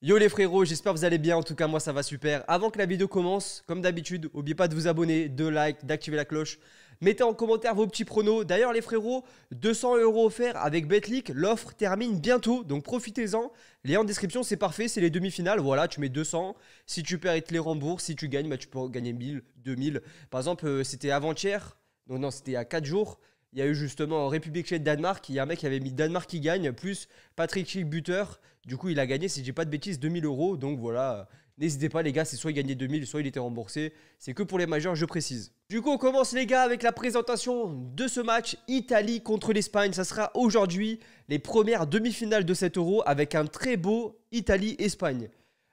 Yo les frérots, j'espère que vous allez bien, en tout cas moi ça va super. Avant que la vidéo commence, comme d'habitude, n'oubliez pas de vous abonner, de like, d'activer la cloche. Mettez en commentaire vos petits pronos. D'ailleurs les frérots, 200 € offerts avec Betclic, l'offre termine bientôt, donc profitez-en. Les liens en description, c'est parfait, c'est les demi-finales, voilà, tu mets 200. Si tu perds, ils te les remboursent, si tu gagnes, bah, tu peux gagner 1000, 2000. Par exemple, c'était avant-hier, non, c'était il y a 4 jours. Il y a eu justement en République tchèque Danemark, il y a un mec qui avait mis Danemark qui gagne, plus Patrick Schick buteur. Du coup, il a gagné, si je dis pas de bêtises, 2000 €. Donc voilà, n'hésitez pas les gars, c'est soit il gagnait 2000, soit il était remboursé. C'est que pour les majeurs, je précise. Du coup, on commence les gars avec la présentation de ce match Italie contre l'Espagne. Ça sera aujourd'hui les premières demi-finales de cet Euro avec un très beau Italie-Espagne.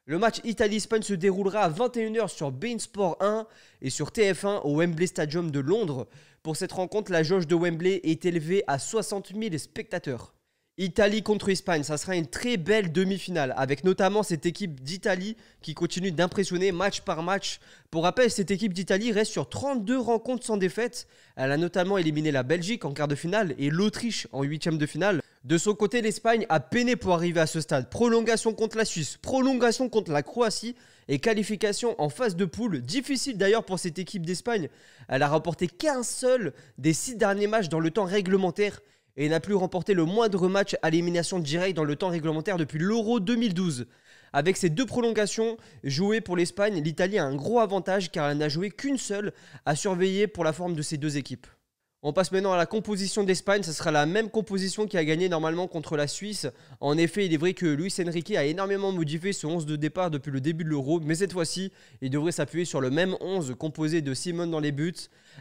Le match Italie-Espagne se déroulera à 21 h sur beIN Sport 1 et sur TF1 au Wembley Stadium de Londres. Pour cette rencontre, la jauge de Wembley est élevée à 60 000 spectateurs. Italie contre Espagne, ça sera une très belle demi-finale avec notamment cette équipe d'Italie qui continue d'impressionner match par match. Pour rappel, cette équipe d'Italie reste sur 32 rencontres sans défaite. Elle a notamment éliminé la Belgique en quart de finale et l'Autriche en huitième de finale. De son côté, l'Espagne a peiné pour arriver à ce stade. Prolongation contre la Suisse, prolongation contre la Croatie et qualification en phase de poule. Difficile d'ailleurs pour cette équipe d'Espagne. Elle a remporté qu'un seul des 6 derniers matchs dans le temps réglementaire et n'a plus remporté le moindre match à l'élimination directe dans le temps réglementaire depuis l'Euro 2012. Avec ces deux prolongations jouées pour l'Espagne, l'Italie a un gros avantage car elle n'a joué qu'une seule à surveiller pour la forme de ces deux équipes. On passe maintenant à la composition d'Espagne, ce sera la même composition qui a gagné normalement contre la Suisse. En effet, il est vrai que Luis Enrique a énormément modifié ce 11 de départ depuis le début de l'Euro, mais cette fois-ci, il devrait s'appuyer sur le même 11 composé de Simon dans les buts,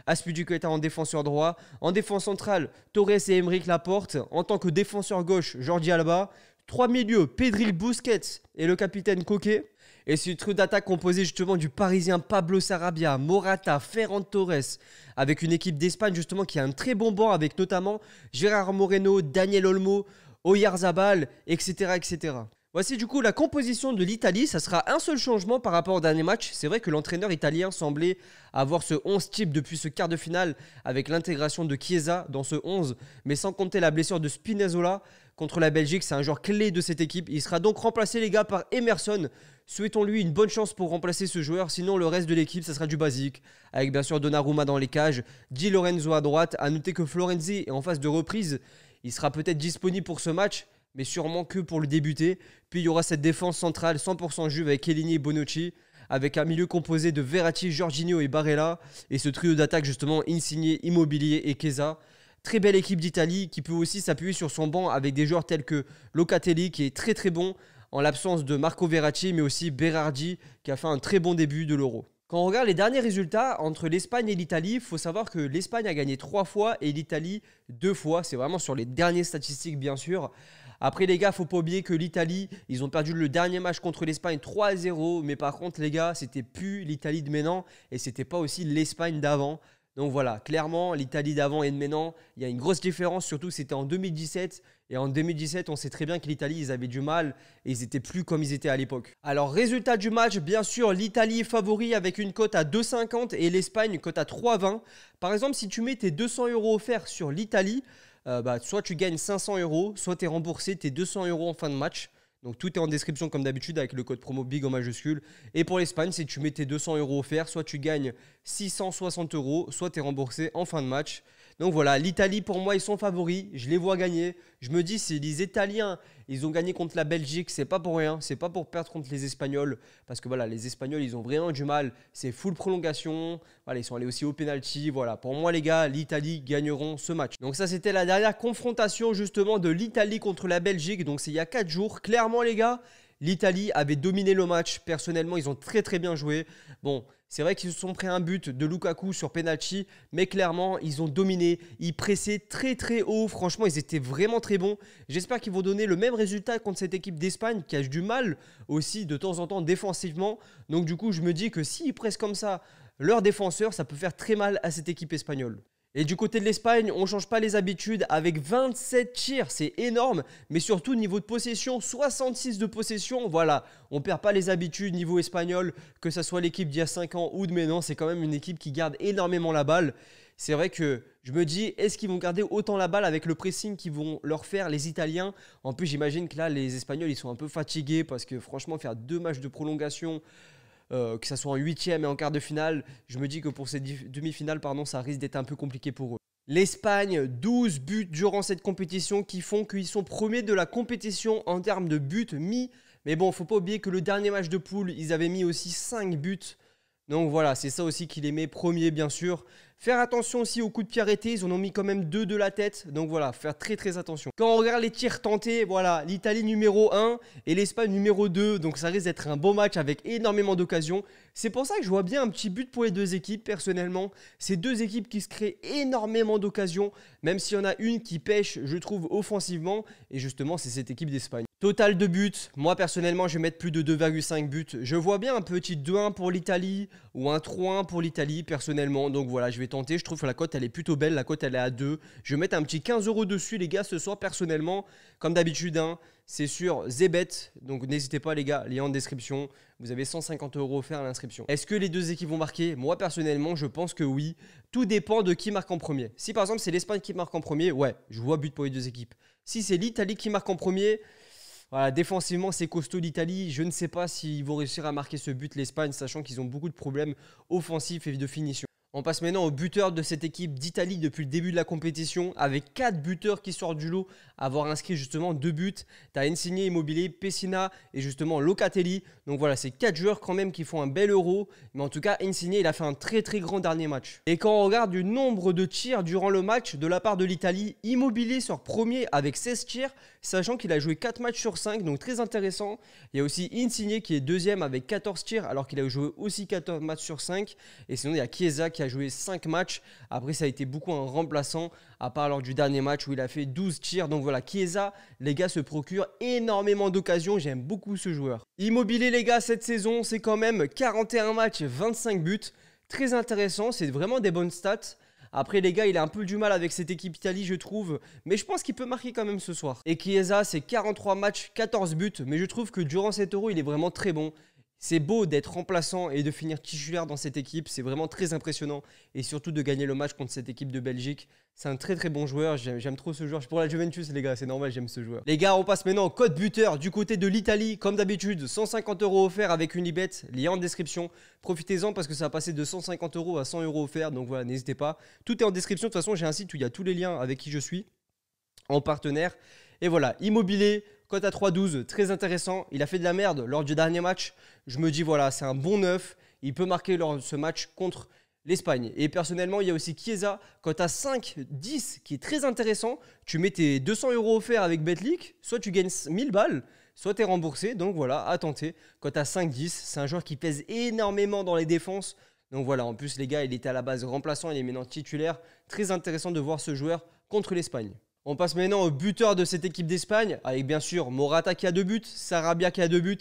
Azpilicueta en défenseur droit, en défense centrale, Torres et Aymeric Laporte, en tant que défenseur gauche, Jordi Alba, 3 milieux, Pedri, Busquets et le capitaine Koke. Et c'est une trio d'attaque composée justement du Parisien Pablo Sarabia, Morata, Ferran Torres, avec une équipe d'Espagne justement qui a un très bon banc avec notamment Gérard Moreno, Daniel Olmo, Oyarzabal, etc., etc. Voici du coup la composition de l'Italie, ça sera un seul changement par rapport au dernier match. C'est vrai que l'entraîneur italien semblait avoir ce 11 type depuis ce quart de finale avec l'intégration de Chiesa dans ce 11, mais sans compter la blessure de Spinazzola contre la Belgique, c'est un joueur clé de cette équipe. Il sera donc remplacé les gars par Emerson. Souhaitons-lui une bonne chance pour remplacer ce joueur, sinon le reste de l'équipe ça sera du basique, avec bien sûr Donnarumma dans les cages, Di Lorenzo à droite. À noter que Florenzi est en phase de reprise, il sera peut-être disponible pour ce match, mais sûrement que pour le débuter. Puis il y aura cette défense centrale 100% juve avec Chiellini et Bonucci, avec un milieu composé de Verratti, Jorginho et Barella, et ce trio d'attaque justement Insigne, Immobilier et Chiesa. Très belle équipe d'Italie qui peut aussi s'appuyer sur son banc avec des joueurs tels que Locatelli qui est très très bon en l'absence de Marco Verratti, mais aussi Berardi qui a fait un très bon début de l'Euro. Quand on regarde les derniers résultats entre l'Espagne et l'Italie, il faut savoir que l'Espagne a gagné 3 fois et l'Italie 2 fois. C'est vraiment sur les dernières statistiques bien sûr. Après les gars, faut pas oublier que l'Italie, ils ont perdu le dernier match contre l'Espagne 3-0. Mais par contre les gars, c'était plus l'Italie de maintenant et c'était pas aussi l'Espagne d'avant. Donc voilà, clairement, l'Italie d'avant et de maintenant, il y a une grosse différence, surtout c'était en 2017. Et en 2017, on sait très bien que l'Italie, ils avaient du mal et ils étaient plus comme ils étaient à l'époque. Alors, résultat du match, bien sûr, l'Italie est favori avec une cote à 2,50 et l'Espagne une cote à 3,20. Par exemple, si tu mets tes 200 € offerts sur l'Italie, soit tu gagnes 500 €, soit tu es remboursé tes 200 € en fin de match. Donc tout est en description comme d'habitude avec le code promo BIG en majuscule. Et pour l'Espagne, si tu mets tes 200 € offerts, soit tu gagnes 660 €, soit tu es remboursé en fin de match. Donc voilà, l'Italie pour moi ils sont favoris, je les vois gagner. Je me dis si les Italiens ils ont gagné contre la Belgique, c'est pas pour rien, c'est pas pour perdre contre les Espagnols. Parce que voilà, les Espagnols ils ont vraiment du mal, c'est full prolongation. Voilà, ils sont allés aussi au penalty. Voilà, pour moi les gars, l'Italie gagneront ce match. Donc ça c'était la dernière confrontation justement de l'Italie contre la Belgique. Donc c'est il y a 4 jours. Clairement les gars, l'Italie avait dominé le match. Personnellement, ils ont très très bien joué. Bon, c'est vrai qu'ils se sont pris un but de Lukaku sur penalty, mais clairement, ils ont dominé. Ils pressaient très très haut. Franchement, ils étaient vraiment très bons. J'espère qu'ils vont donner le même résultat contre cette équipe d'Espagne qui a du mal aussi de temps en temps défensivement. Donc du coup, je me dis que s'ils pressent comme ça leurs défenseurs, ça peut faire très mal à cette équipe espagnole. Et du côté de l'Espagne, on ne change pas les habitudes avec 27 tirs, c'est énorme. Mais surtout niveau de possession, 66 de possession, voilà. On ne perd pas les habitudes niveau espagnol, que ce soit l'équipe d'il y a 5 ans ou de maintenant. C'est quand même une équipe qui garde énormément la balle. C'est vrai que Je me dis, est-ce qu'ils vont garder autant la balle avec le pressing qu'ils vont leur faire les Italiens? En plus, j'imagine que là, les Espagnols, ils sont un peu fatigués parce que franchement, faire 2 matchs de prolongation, que ça soit en huitième et en quart de finale, je me dis que pour ces demi-finales, pardon, ça risque d'être un peu compliqué pour eux. L'Espagne, 12 buts durant cette compétition qui font qu'ils sont premiers de la compétition en termes de buts mis. Mais bon, faut pas oublier que le dernier match de poule, ils avaient mis aussi 5 buts. Donc voilà, c'est ça aussi qui les met premiers, bien sûr. Faire attention aussi aux coups de pied arrêtés, ils en ont mis quand même 2 de la tête. Donc voilà, faire très très attention. Quand on regarde les tirs tentés, voilà, l'Italie numéro 1 et l'Espagne numéro 2. Donc ça risque d'être un beau match avec énormément d'occasions. C'est pour ça que je vois bien un petit but pour les deux équipes, personnellement. Ces deux équipes qui se créent énormément d'occasions, même s'il y en a une qui pêche, je trouve, offensivement. Et justement, c'est cette équipe d'Espagne. Total de buts, moi personnellement je vais mettre plus de 2,5 buts. Je vois bien un petit 2-1 pour l'Italie ou un 3-1 pour l'Italie personnellement. Donc voilà, je vais tenter, je trouve que la cote elle est plutôt belle, la cote elle est à 2. Je vais mettre un petit 15 € dessus les gars ce soir personnellement. Comme d'habitude, hein, c'est sur Zebet. Donc n'hésitez pas les gars, lien en description. Vous avez 150 € offerts à l'inscription. Est-ce que les deux équipes vont marquer? Moi personnellement je pense que oui. Tout dépend de qui marque en premier. Si par exemple c'est l'Espagne qui marque en premier, ouais, je vois but pour les deux équipes. Si c'est l'Italie qui marque en premier... Voilà, défensivement, c'est costaud l'Italie. Je ne sais pas s'ils vont réussir à marquer ce but, l'Espagne, sachant qu'ils ont beaucoup de problèmes offensifs et de finition. On passe maintenant au buteur de cette équipe d'Italie depuis le début de la compétition, avec 4 buteurs qui sortent du lot, avoir inscrit justement 2 buts. Tu as Insigne, Immobile, Pessina et justement Locatelli. Donc voilà, c'est 4 joueurs quand même qui font un bel Euro. Mais en tout cas, Insigne, il a fait un très très grand dernier match. Et quand on regarde du nombre de tirs durant le match de la part de l'Italie, Immobile sort premier avec 16 tirs, sachant qu'il a joué 4 matchs sur 5, donc très intéressant. Il y a aussi Insigne qui est deuxième avec 14 tirs, alors qu'il a joué aussi 14 matchs sur 5. Et sinon, il y a Chiesa qui a joué 5 matchs. Après, ça a été beaucoup un remplaçant, à part lors du dernier match où il a fait 12 tirs. Donc voilà, Chiesa, les gars, se procure énormément d'occasions. J'aime beaucoup ce joueur. Immobile, les gars, cette saison, c'est quand même 41 matchs, 25 buts. Très intéressant, c'est vraiment des bonnes stats. Après les gars, il a un peu du mal avec cette équipe Italie, je trouve. Mais je pense qu'il peut marquer quand même ce soir. Et Chiesa, c'est 43 matchs, 14 buts. Mais je trouve que durant cet Euro, il est vraiment très bon. C'est beau d'être remplaçant et de finir titulaire dans cette équipe. C'est vraiment très impressionnant. Et surtout de gagner le match contre cette équipe de Belgique. C'est un très très bon joueur. J'aime trop ce joueur. Je suis pour la Juventus les gars, c'est normal, j'aime ce joueur. Les gars, on passe maintenant au code buteur du côté de l'Italie. Comme d'habitude, 150 € offerts avec Unibet. Lien en description. Profitez-en parce que ça va passer de 150 € à 100 € offerts. Donc voilà, n'hésitez pas. Tout est en description. De toute façon, j'ai un site où il y a tous les liens avec qui je suis en partenaire. Et voilà, Immobile, cote à 3,12, très intéressant. Il a fait de la merde lors du dernier match. Je me dis, voilà, c'est un bon neuf. Il peut marquer lors de ce match contre l'Espagne. Et personnellement, il y a aussi Chiesa, cote à 5,10, qui est très intéressant. Tu mets tes 200 € offerts avec Betclic, soit tu gagnes 1000 balles, soit tu es remboursé. Donc voilà, à tenter. Cote à 5,10, c'est un joueur qui pèse énormément dans les défenses. Donc voilà, en plus, les gars, il était à la base remplaçant, il est maintenant titulaire. Très intéressant de voir ce joueur contre l'Espagne. On passe maintenant au buteur de cette équipe d'Espagne, avec bien sûr Morata qui a 2 buts, Sarabia qui a 2 buts,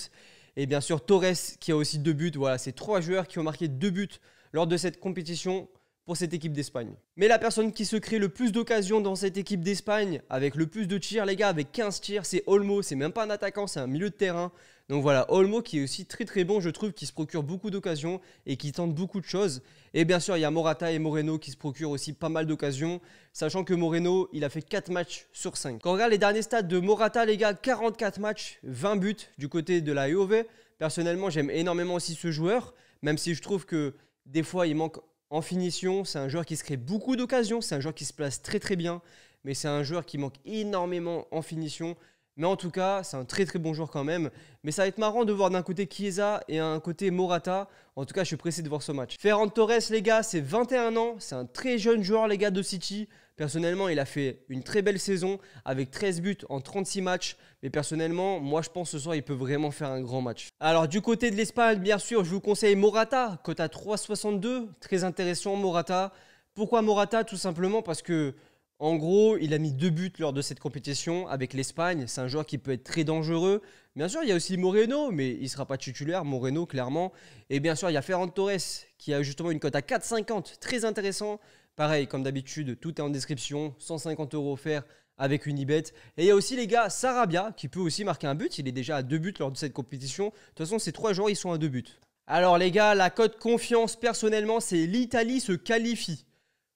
et bien sûr Torres qui a aussi 2 buts. Voilà, c'est 3 joueurs qui ont marqué 2 buts lors de cette compétition pour cette équipe d'Espagne. Mais la personne qui se crée le plus d'occasions dans cette équipe d'Espagne, avec le plus de tirs, les gars, avec 15 tirs, c'est Olmo. C'est même pas un attaquant, c'est un milieu de terrain. Donc voilà, Olmo qui est aussi très très bon, je trouve, qui se procure beaucoup d'occasions et qui tente beaucoup de choses. Et bien sûr, il y a Morata et Moreno qui se procurent aussi pas mal d'occasions, sachant que Moreno, il a fait 4 matchs sur 5. Quand on regarde les derniers stats de Morata, les gars, 44 matchs, 20 buts du côté de la Juve. Personnellement, j'aime énormément aussi ce joueur, même si je trouve que des fois, il manque en finition. C'est un joueur qui se crée beaucoup d'occasions, c'est un joueur qui se place très très bien, mais c'est un joueur qui manque énormément en finition. Mais en tout cas, c'est un très très bon joueur quand même. Mais ça va être marrant de voir d'un côté Chiesa et un côté Morata. En tout cas, je suis pressé de voir ce match. Ferran Torres, les gars, c'est 21 ans. C'est un très jeune joueur, les gars, de City. Personnellement, il a fait une très belle saison avec 13 buts en 36 matchs. Mais personnellement, moi, je pense que ce soir, il peut vraiment faire un grand match. Alors, du côté de l'Espagne, bien sûr, je vous conseille Morata, cote à 3,62. Très intéressant, Morata. Pourquoi Morata? Tout simplement parce que... En gros, il a mis 2 buts lors de cette compétition avec l'Espagne. C'est un joueur qui peut être très dangereux. Bien sûr, il y a aussi Moreno, mais il ne sera pas titulaire, Moreno, clairement. Et bien sûr, il y a Ferran Torres qui a justement une cote à 4,50. Très intéressant. Pareil, comme d'habitude, tout est en description. 150 € offerts avec Unibet. Et il y a aussi, les gars, Sarabia qui peut aussi marquer un but. Il est déjà à 2 buts lors de cette compétition. De toute façon, ces 3 joueurs, ils sont à 2 buts. Alors, les gars, la cote confiance, personnellement, c'est l'Italie se qualifie.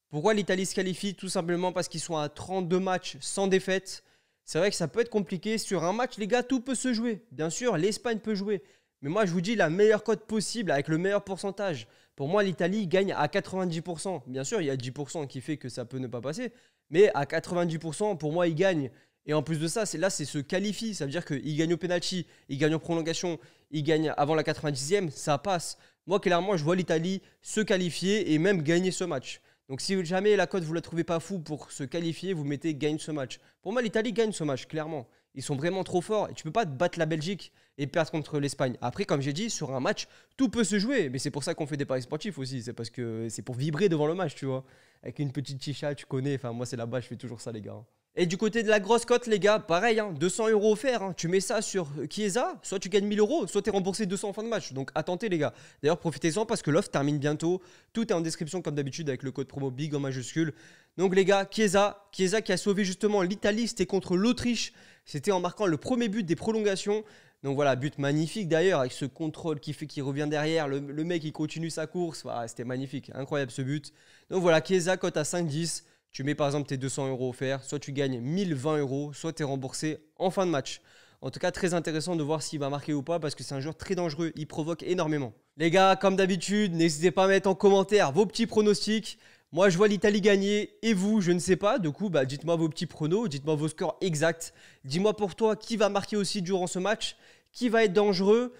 Pourquoi l'Italie se qualifie? Tout simplement parce qu'ils sont à 32 matchs sans défaite. C'est vrai que ça peut être compliqué. Sur un match, les gars, tout peut se jouer. Bien sûr, l'Espagne peut jouer. Mais moi, je vous dis la meilleure cote possible avec le meilleur pourcentage. Pour moi, l'Italie gagne à 90%. Bien sûr, il y a 10% qui fait que ça peut ne pas passer. Mais à 90%, pour moi, ils gagnent. Et en plus de ça, c'est se qualifie. Ça veut dire qu'ils gagnent au penalty, ils gagnent en prolongation, ils gagnent avant la 90e, ça passe. Moi, clairement, je vois l'Italie se qualifier et même gagner ce match. Donc si jamais la cote, vous la trouvez pas fou pour se qualifier, vous mettez gagne ce match. Pour moi, l'Italie gagne ce match, clairement. Ils sont vraiment trop forts. Et tu peux pas te battre la Belgique et perdre contre l'Espagne. Après, comme j'ai dit, sur un match, tout peut se jouer. Mais c'est pour ça qu'on fait des paris sportifs aussi. C'est parce que c'est pour vibrer devant le match, tu vois. Avec une petite chicha, tu connais. Enfin, moi, c'est là-bas, je fais toujours ça, les gars. Et du côté de la grosse cote, les gars, pareil, 200 euros offerts. Tu mets ça sur Chiesa, soit tu gagnes 1000 euros, soit tu es remboursé 200 en fin de match. Donc à tenter, les gars. D'ailleurs, profitez-en parce que l'offre termine bientôt. Tout est en description, comme d'habitude, avec le code promo BIG en majuscule. Donc, les gars, Chiesa qui a sauvé justement l'Italie, c'était contre l'Autriche. C'était en marquant le premier but des prolongations. Donc voilà, but magnifique d'ailleurs, avec ce contrôle qui fait qu'il revient derrière. Le mec, il continue sa course. Voilà, c'était magnifique, incroyable ce but. Donc voilà, Chiesa, cote à 5,10. Tu mets par exemple tes 200 euros offerts, soit tu gagnes 1020 euros, soit tu es remboursé en fin de match. En tout cas, très intéressant de voir s'il va marquer ou pas parce que c'est un joueur très dangereux, il provoque énormément. Les gars, comme d'habitude, n'hésitez pas à mettre en commentaire vos petits pronostics. Moi, je vois l'Italie gagner et vous, je ne sais pas. Du coup, dites-moi vos petits pronos, dites-moi vos scores exacts. Dis-moi pour toi qui va marquer aussi durant ce match, qui va être dangereux,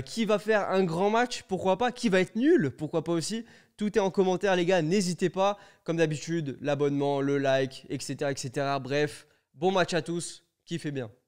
qui va faire un grand match, pourquoi pas, qui va être nul, pourquoi pas aussi. Tout est en commentaire, les gars, n'hésitez pas. Comme d'habitude, l'abonnement, le like, etc., etc. Bref, bon match à tous, kiffez bien.